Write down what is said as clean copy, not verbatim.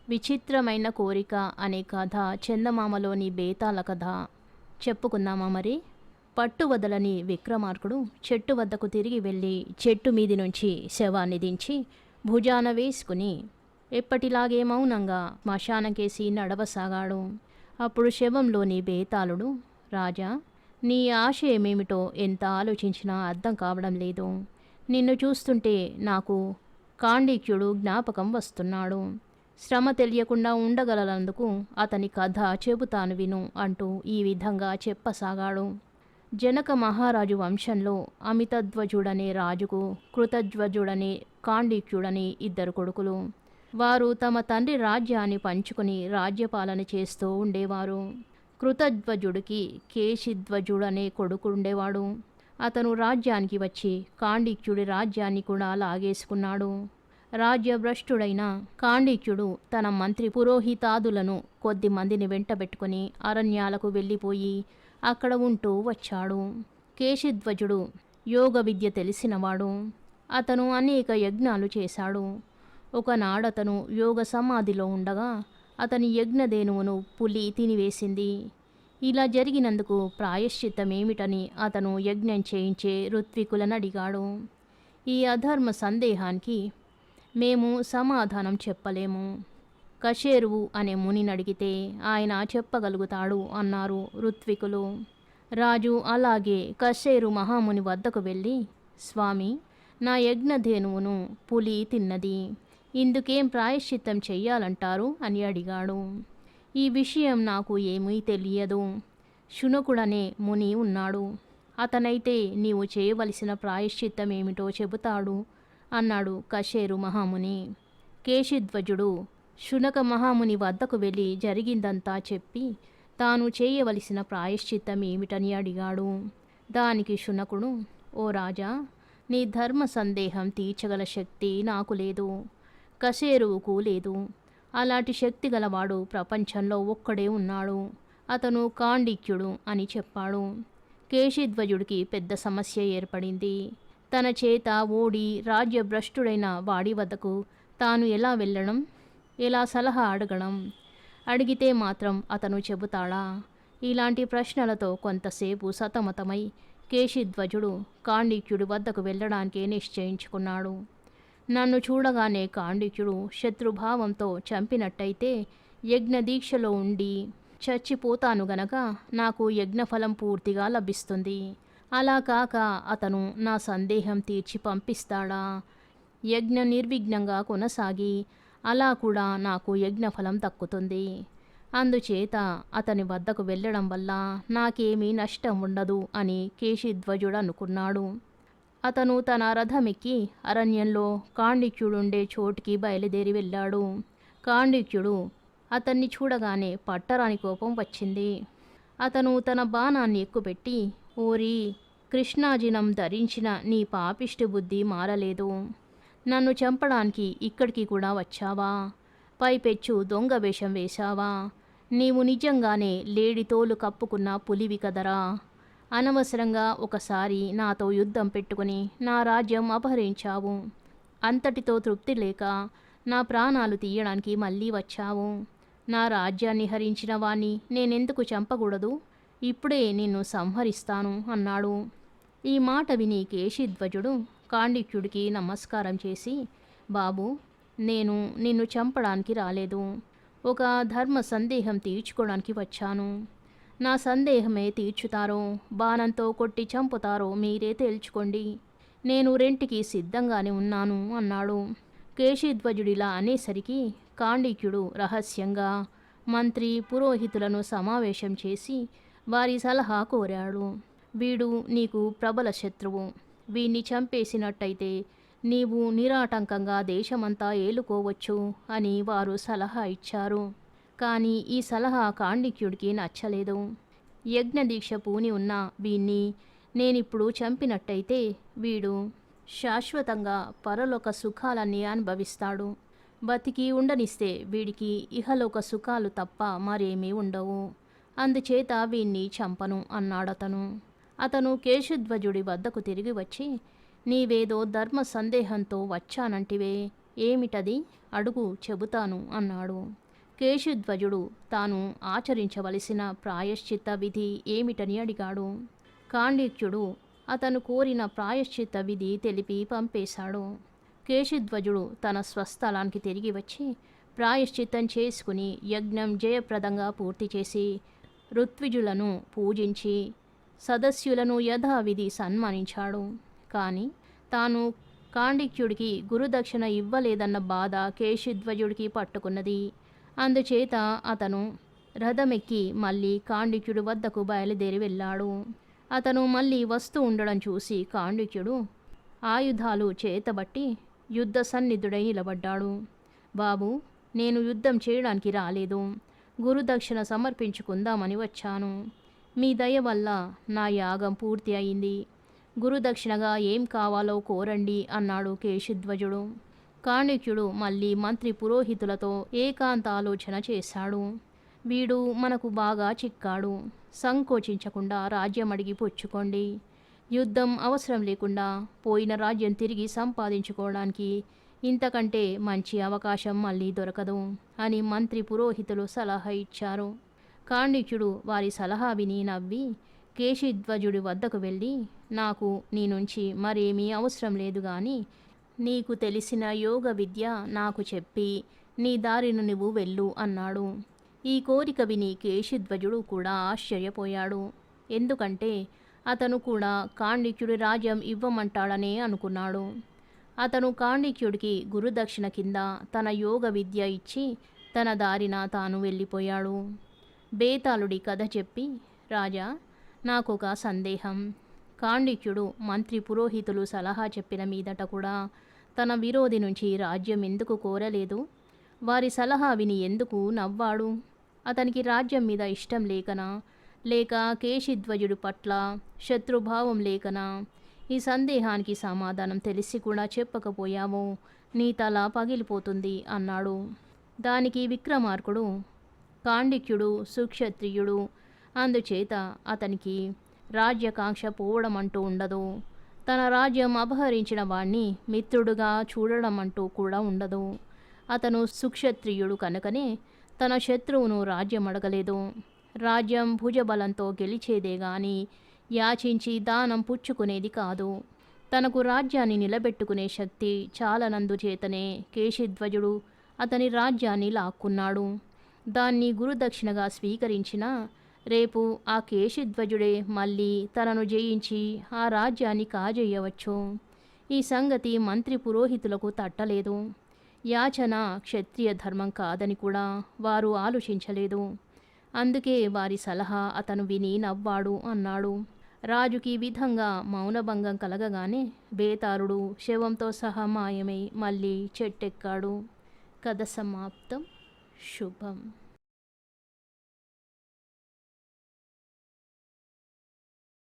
విచిత్రమైన కోరిక అనే కథ చందమామలోని బేతాళ కథ చెప్పుకుందామా మరి. పట్టు వదలని విక్రమార్కుడు చెట్టు వద్దకు తిరిగి వెళ్ళి చెట్టు మీది నుంచి శవాన్ని దించి భుజాన వేసుకుని ఎప్పటిలాగే మౌనంగా శ్మశానకేసి నడవసాగాడు. అప్పుడు శవంలోని బేతాళుడు, రాజా, నీ ఆశయమేమిటో ఎంత ఆలోచించినా అర్థం కావడం లేదు. నిన్ను చూస్తుంటే నాకు కాండిక్యుడు జ్ఞాపకం వస్తున్నాడు. శ్రమ తెలియకుండా ఉండగలనందుకు అతని కథ చెబుతాను విను అంటూ ఈ విధంగా చెప్పసాగాడు. జనక మహారాజు వంశంలో అమితధ్వజుడనే రాజుకు కృతధ్వజుడనే కాండిక్యుడనే ఇద్దరు కొడుకులు. వారు తమ తండ్రి రాజ్యాన్ని పంచుకుని రాజ్యపాలన చేస్తూ ఉండేవారు. కృతధ్వజుడికి కేశిధ్వజుడనే కొడుకు ఉండేవాడు. అతను రాజ్యానికి వచ్చి కాండిక్యుడి రాజ్యాన్ని కూడా లాగేసుకున్నాడు. రాజ్యభ్రష్టుడైన కాండిక్యుడు తన మంత్రి పురోహితాదులను కొద్ది మందిని వెంటబెట్టుకుని అరణ్యాలకు వెళ్ళిపోయి అక్కడ ఉంటూ వచ్చాడు. కేశిధ్వజుడు యోగ విద్య తెలిసినవాడు. అతను అనేక యజ్ఞాలు చేశాడు. ఒకనాడతను యోగ సమాధిలో ఉండగా అతని యజ్ఞధేనువును పులి తినివేసింది. ఇలా జరిగినందుకు ప్రాయశ్చిత్తమేమిటని అతను యజ్ఞం చేయించే ఋత్వికులను అడిగాడు. ఈ అధర్మ సందేహానికి మేము సమాధానం చెప్పలేము. కశేరువు అనే మునిని అడిగితే ఆయన చెప్పగలుగుతాడు అన్నారు ఋత్వికులు. రాజు అలాగే కశేరు మహాముని వద్దకు వెళ్ళి, స్వామి, నా యజ్ఞధేనువును పులి తిన్నది, ఇందుకేం ప్రాయశ్చిత్తం చెయ్యాలంటారు అని అడిగాడు. ఈ విషయం నాకు ఏమీ తెలియదు. శునకుడనే ముని ఉన్నాడు. అతనైతే నీవు చేయవలసిన ప్రాయశ్చిత్తం ఏమిటో చెబుతాడు అన్నాడు కశేరు మహాముని. కేశిధ్వజుడు శునక మహాముని వద్దకు వెళ్ళి జరిగిందంతా చెప్పి తాను చేయవలసిన ప్రాయశ్చిత్తం ఏమిటని అడిగాడు. దానికి శునకుడు, ఓ రాజా, నీ ధర్మ సందేహం తీర్చగల శక్తి నాకు లేదు, కశేరువుకు లేదు. అలాంటి శక్తి గలవాడు ప్రపంచంలో ఒక్కడే ఉన్నాడు. అతను కాండిక్యుడు అని చెప్పాడు. కేశిధ్వజుడికి పెద్ద సమస్య ఏర్పడింది. తన చేత ఓడి రాజ్యభ్రష్టుడైన వాడి వద్దకు తాను ఎలా వెళ్ళడం, ఎలా సలహా అడగడం, అడిగితే మాత్రం అతను చెబుతాడా? ఇలాంటి ప్రశ్నలతో కొంతసేపు సతమతమై కేశిధ్వజుడు కాండిక్యుడి వద్దకు వెళ్ళడానికే నిశ్చయించుకున్నాడు. నన్ను చూడగానే కాండిక్యుడు శత్రుభావంతో చంపినట్టయితే యజ్ఞదీక్షలో ఉండి చచ్చిపోతాను గనక నాకు యజ్ఞఫలం పూర్తిగా లభిస్తుంది. అలా కాక అతను నా సందేహం తీర్చి పంపిస్తాడా? యజ్ఞ నిర్విఘ్నంగా కొనసాగి అలా కూడా నాకు యజ్ఞఫలం దక్కుతుంది. అందుచేత అతని వద్దకు వెళ్ళడం వల్ల నాకేమీ నష్టం ఉండదు అని కేశిధ్వజుడు అనుకున్నాడు. అతను తన రథమెక్కి అరణ్యంలో కాండిక్యుడుండే చోటికి బయలుదేరి వెళ్ళాడు. కాండిక్యుడు అతన్ని చూడగానే పట్టరాని కోపం వచ్చింది. అతను తన బాణాన్ని ఎక్కుపెట్టి, ఓరి కృష్ణాజినం ధరించిన నీ పాపిష్టి బుద్ధి మారలేదు. నన్ను చంపడానికి ఇక్కడికి కూడా వచ్చావా? పైపెచ్చు దొంగ వేషం వేశావా? నీవు నిజంగానే లేడితోలు కప్పుకున్న పులివి కదరా. అనవసరంగా ఒకసారి నాతో యుద్ధం పెట్టుకుని నా రాజ్యం అపహరించావు. అంతటితో తృప్తి లేక నా ప్రాణాలు తీయడానికి మళ్ళీ వచ్చావు. నా రాజ్యాన్ని హరించిన వాణ్ణి నేనెందుకు చంపకూడదు? ఇప్పుడే నిన్ను సంహరిస్తాను అన్నాడు. ఈ మాట విని కేశిధ్వజుడు కాండిక్యుడికి నమస్కారం చేసి, బాబు, నేను నిన్ను చంపడానికి రాలేదు. ఒక ధర్మ సందేహం తీర్చుకోవడానికి వచ్చాను. నా సందేహమే తీర్చుతారో బాణంతో కొట్టి చంపుతారో మీరే తేల్చుకోండి. నేను రెంటికి సిద్ధంగానే ఉన్నాను అన్నాడు. కేశిధ్వజుడిలా అనేసరికి కాండిక్యుడు రహస్యంగా మంత్రి పురోహితులను సమావేశం చేసి వారి సలహా కోరాడు. వీడు నీకు ప్రబల శత్రువు. వీణ్ణి చంపేసినట్టయితే నీవు నిరాటంకంగా దేశమంతా ఏలుకోవచ్చు అని వారు సలహా ఇచ్చారు. కానీ ఈ సలహా కాండిక్యుడికి నచ్చలేదు. యజ్ఞదీక్ష పూని ఉన్న వీణ్ణి నేనిప్పుడు చంపినట్టయితే వీడు శాశ్వతంగా పరలోక సుఖాలన్నీ అనుభవిస్తాడు. బతికి ఉండనిస్తే వీడికి ఇహలోక సుఖాలు తప్ప మరేమీ ఉండవు. అందుచేత వీణ్ణి చంపను అన్నాడతను. అతను కేశిధ్వజుడి వద్దకు తిరిగి వచ్చి, నీవేదో ధర్మ సందేహంతో వచ్చానంటివే, ఏమిటది? అడుగు చెబుతాను అన్నాడు. కేశుధ్వజుడు తాను ఆచరించవలసిన ప్రాయశ్చిత్త విధి ఏమిటని అడిగాడు. కాండిక్యుడు అతను కోరిన ప్రాయశ్చిత్త విధి తెలిపి పంపేశాడు. కేశుధ్వజుడు తన స్వస్థలానికి తిరిగి వచ్చి ప్రాయశ్చిత్తం చేసుకుని యజ్ఞం జయప్రదంగా పూర్తి చేసి ఋత్విజులను పూజించి సదస్యులను యథావిధి సన్మానించాడు. కానీ తాను కాండిక్యుడికి గురుదక్షిణ ఇవ్వలేదన్న బాధ కేశుధ్వజుడికి పట్టుకున్నది. అందుచేత అతను రథమెక్కి మళ్ళీ కాండిక్యుడి వద్దకు బయలుదేరి వెళ్ళాడు. అతను మళ్ళీ వస్తూ ఉండడం చూసి కాండిక్యుడు ఆయుధాలు చేతబట్టి యుద్ధ సన్నిధుడై నిలబడ్డాడు. బాబు, నేను యుద్ధం చేయడానికి రాలేదు, గురుదక్షిణ సమర్పించుకుందామని వచ్చాను. మీ దయ వల్ల నా యాగం పూర్తి అయింది. గురుదక్షిణగా ఏం కావాలో కోరండి అన్నాడు కేశుధ్వజుడు. కాండిక్యుడు మళ్ళీ మంత్రి పురోహితులతో ఏకాంత ఆలోచన చేశాడు. వీడు మనకు బాగా చిక్కాడు. సంకోచించకుండా రాజ్యం అడిగి పుచ్చుకోండి. యుద్ధం అవసరం లేకుండా పోయిన రాజ్యం తిరిగి సంపాదించుకోవడానికి ఇంతకంటే మంచి అవకాశం మళ్ళీ దొరకదు అని మంత్రి పురోహితులు సలహా ఇచ్చారు. కాండిక్యుడు వారి సలహా విని నవ్వి కేశుధ్వజుడి వద్దకు వెళ్ళి, నాకు నీ నుంచి మరేమీ అవసరం లేదు గాని నీకు తెలిసిన యోగ విద్య నాకు చెప్పి నీ దారిని నువ్వు వెళ్ళు అన్నాడు. ఈ కోరిక విని కేశుధ్వజుడు కూడా ఆశ్చర్యపోయాడు. ఎందుకంటే అతను కూడా కాండిక్యుడి రాజ్యం ఇవ్వమంటాడనే అనుకున్నాడు. అతను కాండిక్యుడికి గురుదక్షిణ కింద తన యోగ విద్య ఇచ్చి తన దారిన తాను వెళ్ళిపోయాడు. బేతాళుడి కథ చెప్పి, రాజా, నాకొక సందేహం. కాండిక్యుడు మంత్రి పురోహితులు సలహా చెప్పిన మీదట కూడా తన విరోధి నుంచి రాజ్యం ఎందుకు కోరలేదు? వారి సలహా విని ఎందుకు నవ్వాడు? అతనికి రాజ్యం మీద ఇష్టం లేకనా, లేక కేశుధ్వజుడి పట్ల శత్రుభావం లేకనా? ఈ సందేహానికి సమాధానం తెలిసి కూడా చెప్పకపోయావో నీ తల పగిలిపోతుంది అన్నాడు. దానికి విక్రమార్కుడు, కాండిక్యుడు సుక్షత్రియుడు, అందుచేత అతనికి రాజ్యకాంక్ష పోవడం అంటూ ఉండదు. తన రాజ్యం అపహరించిన వాణ్ణి మిత్రుడుగా చూడడం అంటూ కూడా ఉండదు. అతను సుక్షత్రియుడు కనుకనే తన శత్రువును రాజ్యం అడగలేదు. రాజ్యం భుజబలంతో గెలిచేదే గాని యాచించి దానం పుచ్చుకునేది కాదు. తనకు రాజ్యాన్ని నిలబెట్టుకునే శక్తి చాలనందుచేతనే కేశుధ్వజుడు అతని రాజ్యాన్ని లాక్కున్నాడు. దాన్ని గురుదక్షిణగా స్వీకరించినా రేపు ఆ కేశుధ్వజుడే మళ్ళీ తనను జయించి ఆ రాజ్యాన్ని కాజేయవచ్చు. ఈ సంగతి మంత్రి పురోహితులకు తట్టలేదు. యాచన క్షత్రియ ధర్మం కాదని కూడా వారు ఆలోచించలేదు. అందుకే వారి సలహా అతను విని నవ్వాడు అన్నాడు. రాజుకి ఈ విధంగా మౌనభంగం కలగగానే బేతాళుడు శవంతో సహా మాయమై మళ్ళీ చెట్టెక్కాడు. కథ సమాప్తం. శుభం.